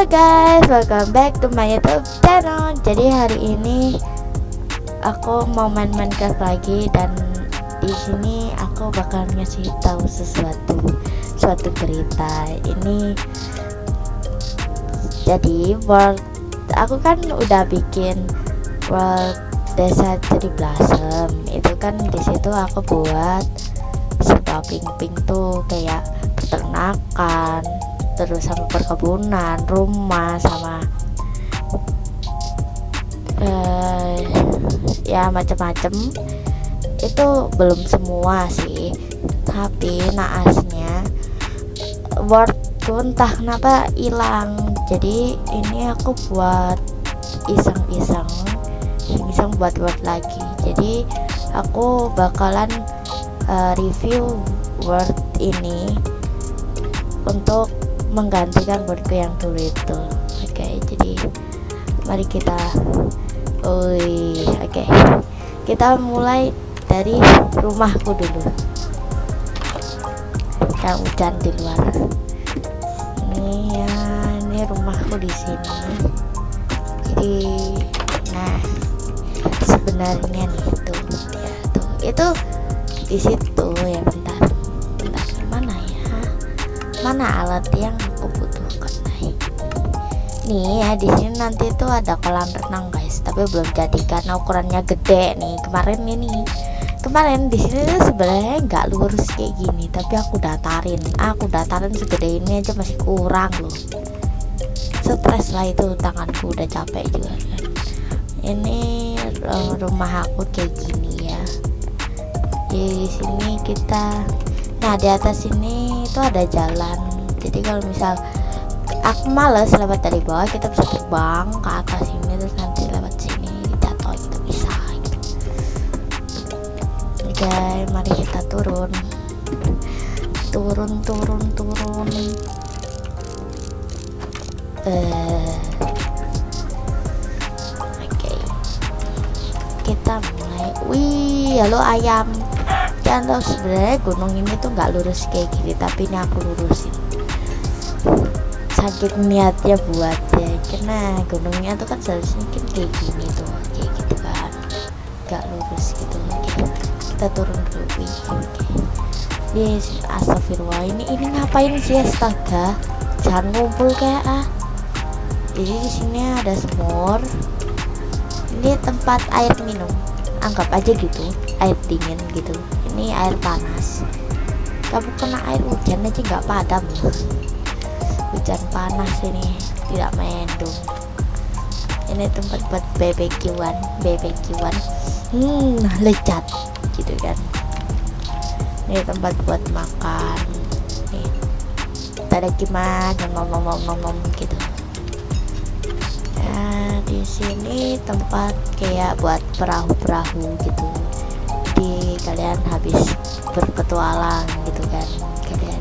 guys, welcome back to my YouTube channel. Jadi hari ini aku mau main Minecraft lagi dan di sini aku bakal ngasih tahu suatu berita. Ini jadi world, aku kan udah bikin world desa Cherry Blossom. Itu kan di situ aku buat sebuah ping tuh kayak peternakan, terus sama perkebunan, rumah, sama ya macam-macam. Itu belum semua sih, tapi naasnya wordku entah kenapa hilang. Jadi ini aku buat iseng buat word lagi. Jadi aku bakalan review word ini untuk menggantikan wordku yang dulu itu. Oke, jadi mari kita kita mulai dari rumahku dulu. Yang hujan di luar. Ini rumahku di sini. Jadi nah, sebenarnya nih tuh itu di situ ya. Bentar mana alat yang aku butuhkan. Nih ya, di sini nanti tuh ada kolam renang guys, tapi belum jadi karena ukurannya gede nih. Kemarin di sini tuh sebenarnya nggak lurus kayak gini, tapi aku datarin segede ini aja masih kurang loh. Stres lah itu, tanganku udah capek juga kan. Ini rumah aku kayak gini ya. Di sini nah di atas ini itu ada jalan. Jadi kalau misal aku males lewat dari bawah, kita bisa terbang ke atas ini terus nanti lewat sini jatuh, itu bisa gitu. Oke, mari kita turun. Oke, kita mulai. Wih, halo ayam. Dan lo sebenarnya gunung ini tuh nggak lurus kayak gini, tapi ini aku lurusin. Saking niatnya buat ya, karena gunungnya tuh kan seharusnya kayak gini tuh, kayak gitu kan, nggak lurus gitu. Oke, kita turun dulu. Ini astagfirullah, ini ngapain sih, astaga, jangan ngumpul kayak Jadi di sini ada sumur. Ini tempat air minum, anggap aja gitu, air dingin gitu. Ini air panas. Kamu kena air hujan aja nggak padam loh. Hujan panas ini tidak mendung. Ini tempat buat BBQ-an, lezat gitu kan. Ini tempat buat makan. Nih, ada gimana ngomong gitu. Nah, di sini tempat kayak buat perahu gitu. Di kalian habis berpetualang gitu kan, kalian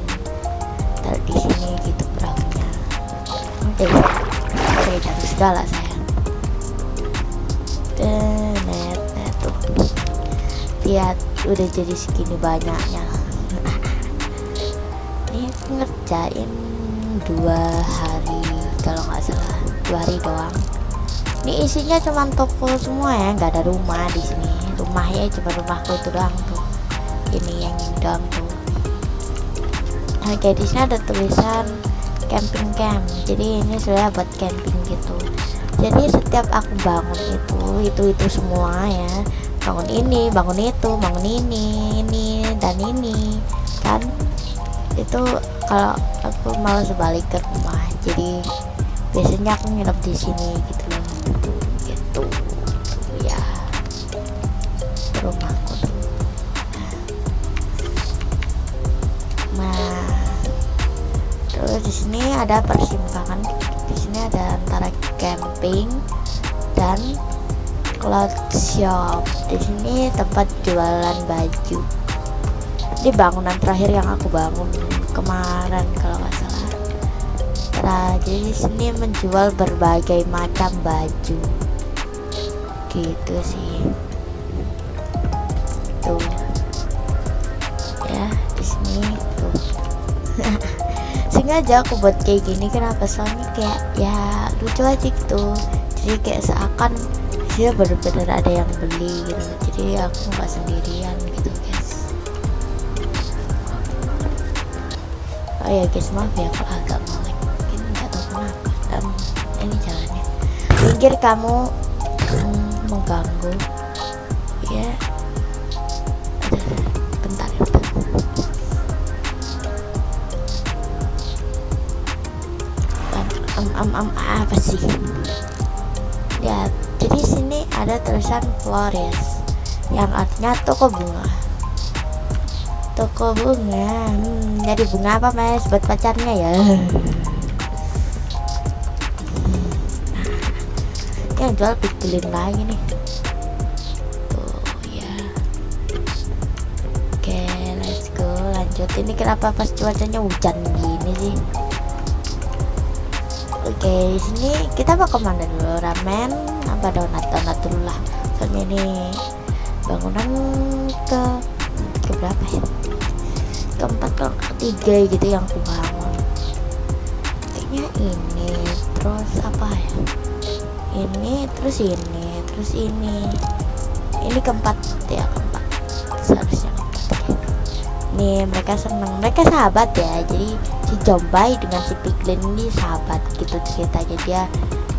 taruh di sini gitu perahunya. Oke, jatuh segala saya. Net tuh, lihat udah jadi segini banyaknya. Ini ngerjain 2 hari kalau nggak salah, 2 hari doang. Ini isinya cuma toko semua ya, nggak ada rumah di sini. Rumahnya cuma rumahku itu doang tuh. Ini yang doang tuh. Oke, di sini ada tulisan camping camp. Jadi ini sebenarnya buat camping gitu. Jadi setiap aku bangun itu semua ya. Bangun ini, bangun itu, bangun ini dan ini kan. Itu kalau aku malas balik ke rumah. Jadi biasanya aku nginep di sini gitu loh. Gitu ya, rumahku tuh. Nah, terus di sini ada persimpangan. Di sini ada antara camping dan cloth shop. Di sini tempat jualan baju. Ini bangunan terakhir yang aku bangun kemarin kalau nggak salah. Nah, jadi di sini menjual berbagai macam baju. Gitu sih. Tuh. Ya, di sini tuh. Sengaja aja aku buat kayak gini, kenapa? Soalnya kayak ya lucu aja gitu, jadi kayak seakan dia bener-bener ada yang beli gitu, jadi aku nggak sendirian gitu guys. Oh ya guys, maaf ya kalau agak melek, ini nggak tahu kenapa. Dan ini jalannya minggir kamu, mengganggu ya. Bentar ya, apa sih ya. Jadi sini ada tulisan flores yang artinya toko bunga. Toko bunga, jadi bunga apa mas buat pacarnya ya? Yang jual pikirin lagi nih tuh ya. Oke, let's go lanjut. Ini kenapa pas cuacanya hujan gini sih? Oke, di sini kita mau kemana dulu? Ramen apa donat dulu lah. Soalnya ini bangunan ke berapa ya? Keempat ke ketiga gitu yang aku bangun. Kayaknya ini terus apa ya? Ini terus ini. Ini keempat ya, keempat. Seharusnya keempat. Nih mereka seneng, mereka sahabat ya. Jadi si Jombai dengan si Piglin ini sahabat gitu ceritanya. Dia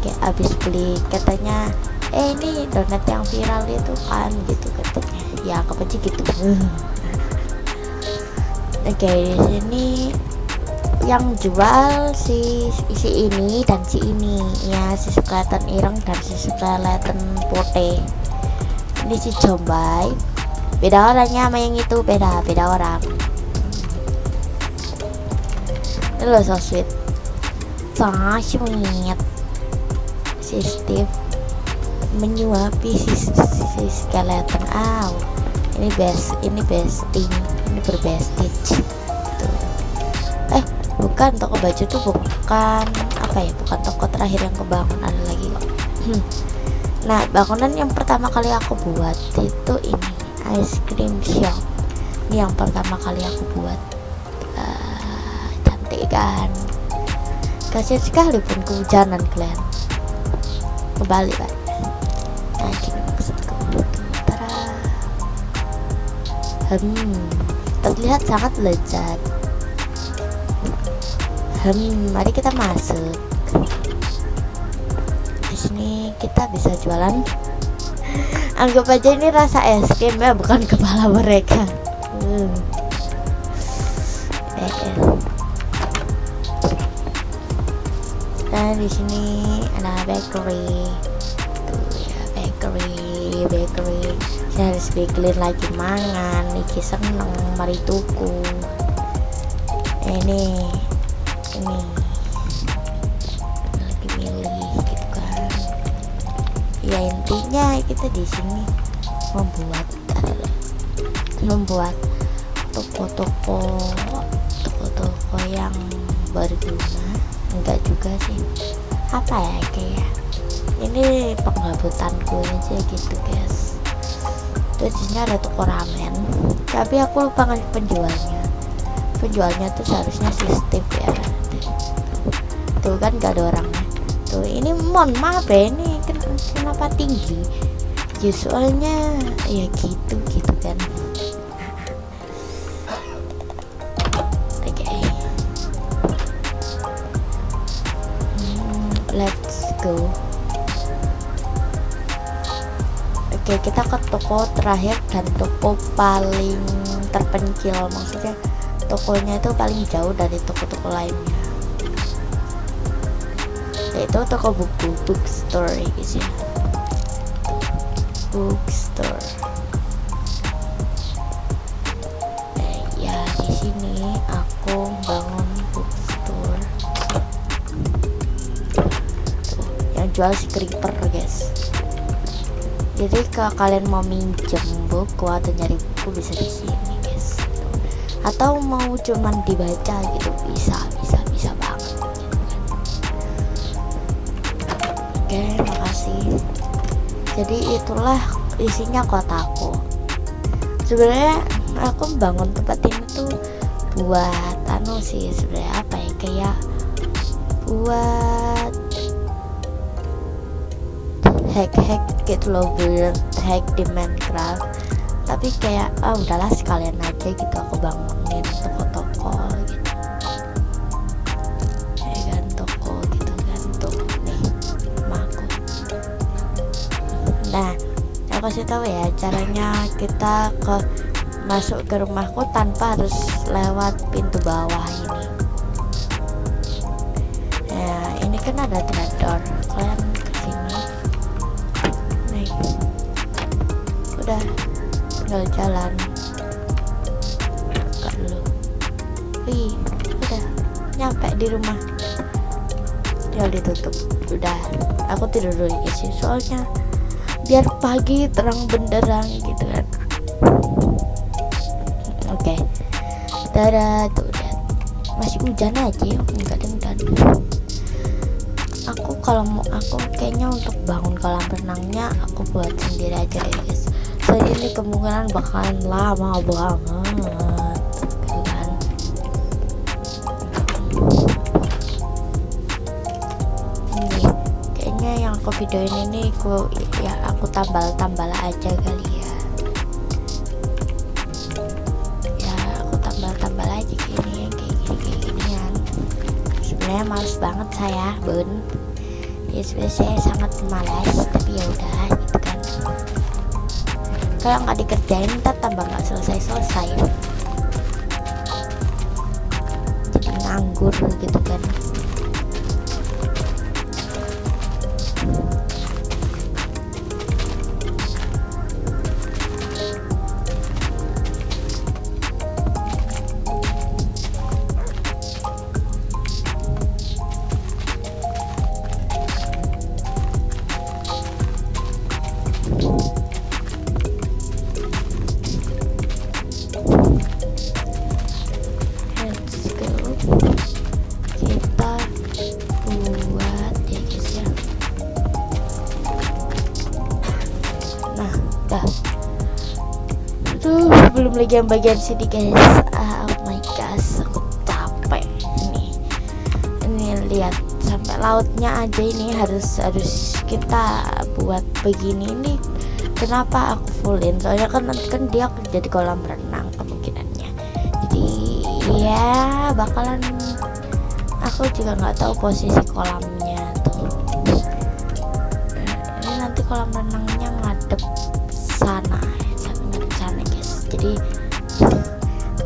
kayak abis beli katanya, ini donat yang viral itu kan gitu katanya. Ya aku aja gitu. Oke, di sini yang jual si ini dan si ini ya, si skeleton ireng dan si skeleton putih. Ini si Jombai, beda orangnya sama yang itu, beda orang. Ini loh so sweet, si Steve menyuapi si skeleton. Ini besting, ini berbestage tuh. Bukan, toko baju tuh bukan apa ya, bukan toko terakhir yang kebangun, ada lagi kok. Nah, bangunan yang pertama kali aku buat itu ini ice cream shop. Ini yang pertama kali aku buat. Cantik kan? Kasian sekali pun kehujanan kalian. Kembali pak. Nah, gini maksudku. Terlihat sangat lezat. Mari kita masuk. Di sini kita bisa jualan. Anggap aja ini rasa es krim ya, bukan kepala mereka. Nah, di sini ada bakery. Tuh ya, bakery. Saya harus bikin lagi mangan. Niki seneng, mari tuku. Ini lagi milih gitu kan. Ya intinya kita di sini membuat toko-toko yang berguna. Enggak juga sih, apa ya, kayak ini penggabutanku aja gitu guys. Terus di sini ada toko ramen, tapi aku lupa ngasih penjualnya tuh seharusnya si Steve ya. Tuh kan gak ada orangnya. Tuh ini mohon maaf ya, ini kenapa tinggi ya, soalnya ya gitu kan. Oke. Let's go. Oke, kita ke toko terakhir dan toko paling terpencil, maksudnya tokonya itu paling jauh dari toko-toko lainnya, yaitu toko buku, bookstore guys ya. Bookstore. Ya di sini aku bangun bookstore. Tuh, yang jual si creeper guys. Jadi kalau kalian mau minjem buku atau nyari buku bisa di sini guys. Atau mau cuman dibaca gitu bisa banget gitu kan. Oke, makasih. Jadi itulah isinya kotaku. Sebenarnya aku bangun tempat ini tuh buat anu sih sebenarnya, apa ya, kayak buat hack gitu loh, build hack di Minecraft. Tapi kayak udahlah sekalian aja gitu aku bangunin toko-toko gitu ya kan, toko gitu kan. Tuh nih rumahku. Nah aku kasih tahu ya caranya kita masuk ke rumahku tanpa harus lewat pintu bawah ini. Ya ini kan ada trapdoor, kalian kesini nih, udah tinggal jalan, buka dulu. Wih, udah nyampe di rumah, tinggal ditutup. Udah, aku tidur dulu ya sih, soalnya biar pagi terang benderang gitu kan. Oke, dadah. Tuh udah masih hujan aja ya, enggak dengdan. Aku kayaknya untuk bangun kolam renangnya aku buat sendiri aja deh guys. Soalnya ini kemungkinan bakalan lama banget gitu kan. Ini kayaknya yang aku videoin ini aku tambal aja kali ya. Aku tambal aja kayak ginian. Sebenarnya males banget saya, bun. Ya sebenarnya saya sangat malas, tapi ya udah gitu kan. Kalau nggak dikerjain ntar tambah nggak selesai, jadi nganggur gitu kan. Belum lagi yang bagian sini guys. Oh my gosh, aku capek ini lihat sampai lautnya aja ini harus kita buat begini. Ini kenapa aku fullin, soalnya kan nanti kan dia jadi kolam renang kemungkinannya, jadi ya bakalan, aku juga nggak tahu posisi kolamnya tuh. Ini nanti kolam renangnya ngadep sana guys, jadi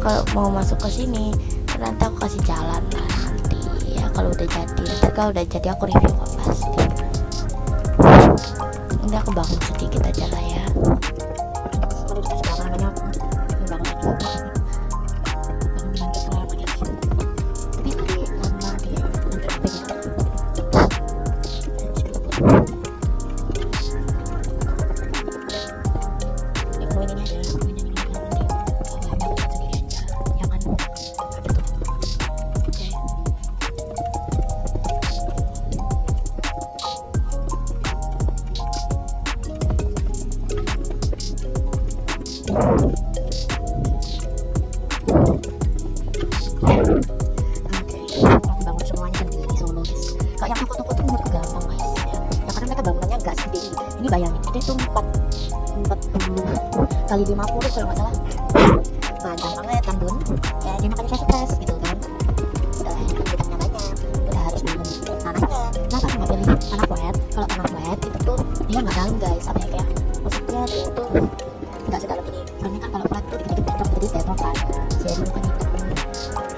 kalau mau masuk ke sini nanti aku kasih jalan lah nanti ya, kalau udah jadi aku review kok pasti. Ini aku bangun sedikit aja lah ya. Bangun semuanya kan di Solo guys. Kalau yang toko-toko tuh menurut gampang guys ya, karena mereka bangunannya nggak segede ini. Bayangin ini tuh 40 kali 50 kalau nggak salah, panjang banget kan bun ya, dia makanya saya stres gitu kan. Udah gedangnya banyak, udah harus bangun tanahnya. Kenapa nggak pilih tanah wet? Kalau tanah wet itu tuh dia nggak dalam guys, apa ya, kayak maksudnya dia tuh nggak sedalam ini. Soalnya kan kalau flat tuh dikit-dikit bentrok, jadi bentrok kan, jadi bukan itu.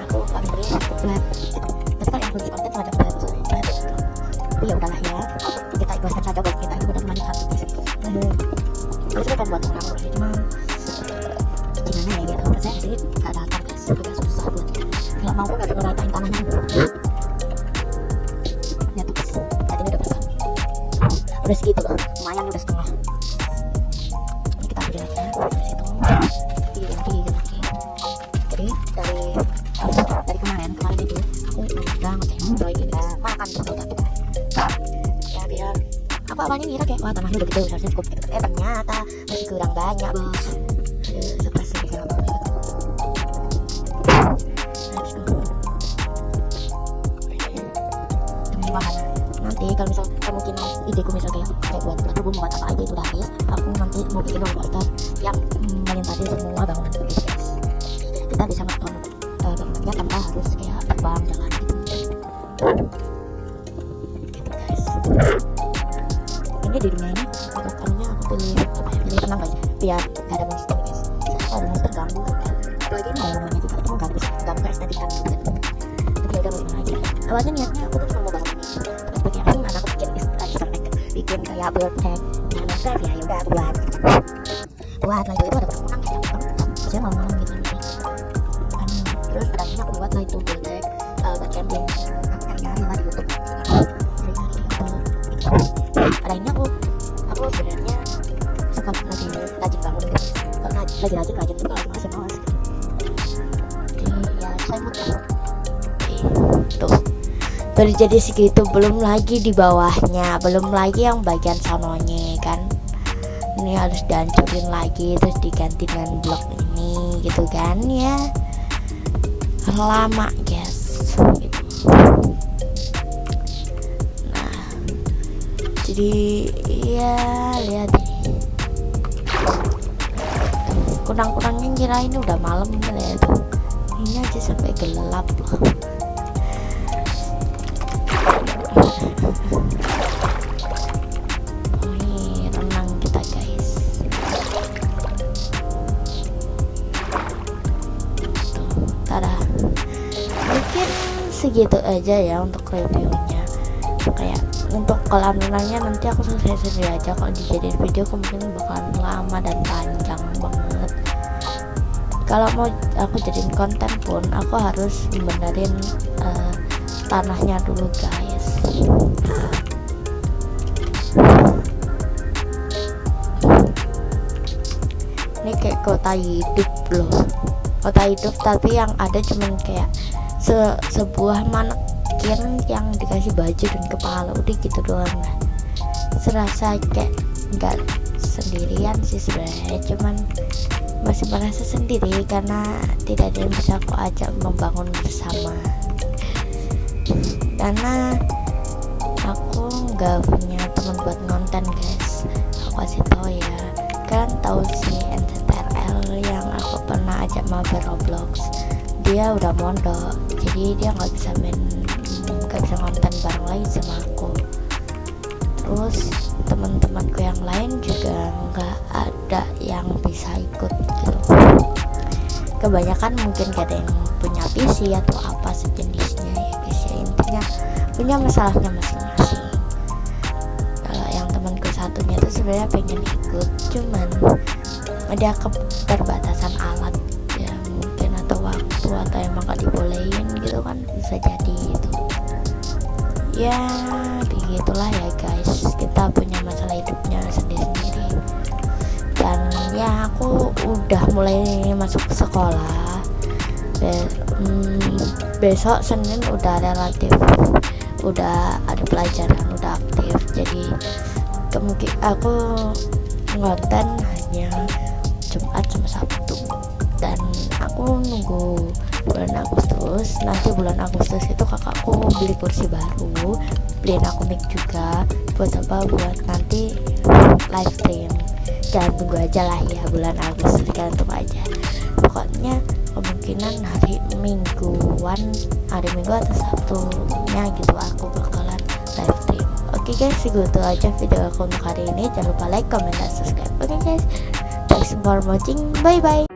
Aku nggak pilih flat gitu. Tapi kalau yang khusus konten tuh ada flat soalnya. Tapi ya udahlah ya, kita ikhlaskan saja buat kita itu benar-benar hati di situ. Terus kita buat orang ini cuma gimana ya gitu. Saya sih nggak datar guys, juga susah buat. Kalau mau nggak ngeratain tanahnya. Ya tuh guys, tadi ini udah berapa? Udah segitu loh, lumayan udah setengah. Ini kita ambil lagi dari situ. Gigi lagi. Jadi dari kemarin itu aku udah ngecek kita makan betul kan. Ya biar aku awalnya ngira kayak wah tanahnya udah gede harusnya cukup gitu kan, ternyata masih kurang banyak bos. Stres sih kalau let's go. melintasi semua bangunan gitu guys. Kita bisa nonton bangunannya tanpa harus kayak terbang jalan gitu guys. Ini di dunia ini untuk anunya aku pilih apa ya, pilih tenang guys biar gak ada monster guys. Kalau ada monster ganggu apalagi ini bangunannya juga itu ganggu estetika gitu. Jadi udah mau aja. Awalnya niatnya aku tuh cuma mau bangun ini, terus bagaimana aku bikin kayak build tag Minecraft ya udah aku buat lagi itu ada berapa orang ya saya mau ngomong gitu nanti kan. Terus pada akhirnya aku buat lah itu build tag buat camping. Aku cari-cari lah di YouTube, pada akhirnya aku sebenarnya suka lagi rajin bangun gitu karena lagi rajin tuh kalau masih malas gitu. Jadi ya saya mau tuh baru jadi segitu, belum lagi di bawahnya, belum lagi yang bagian sononya kan. Ini harus dihancurin lagi terus diganti dengan blok ini gitu kan ya, lama guys gitu. Nah jadi ya lihat ini kunang-kunangnya kira ini udah malam ya tuh, ini aja sampai gelap loh. Ini renang kita guys. Tuh, tada. Mungkin segitu aja ya untuk reviewnya. Kayak untuk kolam renangnya nanti aku selesai sendiri aja. Kalau dijadiin video kemungkinan bakalan lama dan panjang banget. Kalau mau aku jadiin konten pun aku harus benerin tanahnya dulu guys. Ini kayak kota hidup loh, kota hidup tapi yang ada cuman kayak sebuah manekin yang dikasih baju dan kepala udah gitu doang lah. Serasa kayak nggak sendirian sih sebenarnya, cuman masih merasa sendiri karena tidak ada yang bisa aku ajak membangun bersama. Karena aku nggak punya teman buat nonton guys. Aku kasih tahu ya, kan tahu si NCTRL yang aku pernah ajak mabar Roblox, dia udah mondok jadi dia nggak bisa nonton bareng lagi sama aku. Terus teman-temanku yang lain juga nggak ada yang bisa ikut gitu. Kebanyakan mungkin gak ada yang punya PC atau apa sejenisnya ya guys ya, intinya punya masalahnya masing-masing. Kalau yang temanku satunya itu sebenarnya pengen ikut, cuman ada keterbatasan alat ya mungkin, atau waktu, atau emang gak dibolehin gitu kan, bisa jadi itu ya begitulah ya guys. Kita punya masalah hidupnya sendiri-sendiri. Dan ya aku udah mulai masuk ke sekolah. Besok Senin udah relatif udah ada pelajaran, udah aktif, jadi kemungkinan aku ngonten hanya Jumat sama Sabtu. Dan aku nunggu bulan Agustus. Nanti bulan Agustus itu kakakku beli kursi baru, beliin aku mic juga buat apa, buat nanti live stream. Jangan tunggu aja lah ya bulan Agustus, jangan tunggu aja. Pokoknya kemungkinan hari Minggu atau Sabtunya gitu aku bakalan live stream. Oke guys, segitu aja video aku untuk hari ini. Jangan lupa like, comment, dan subscribe. Oke guys, thanks for watching, bye bye.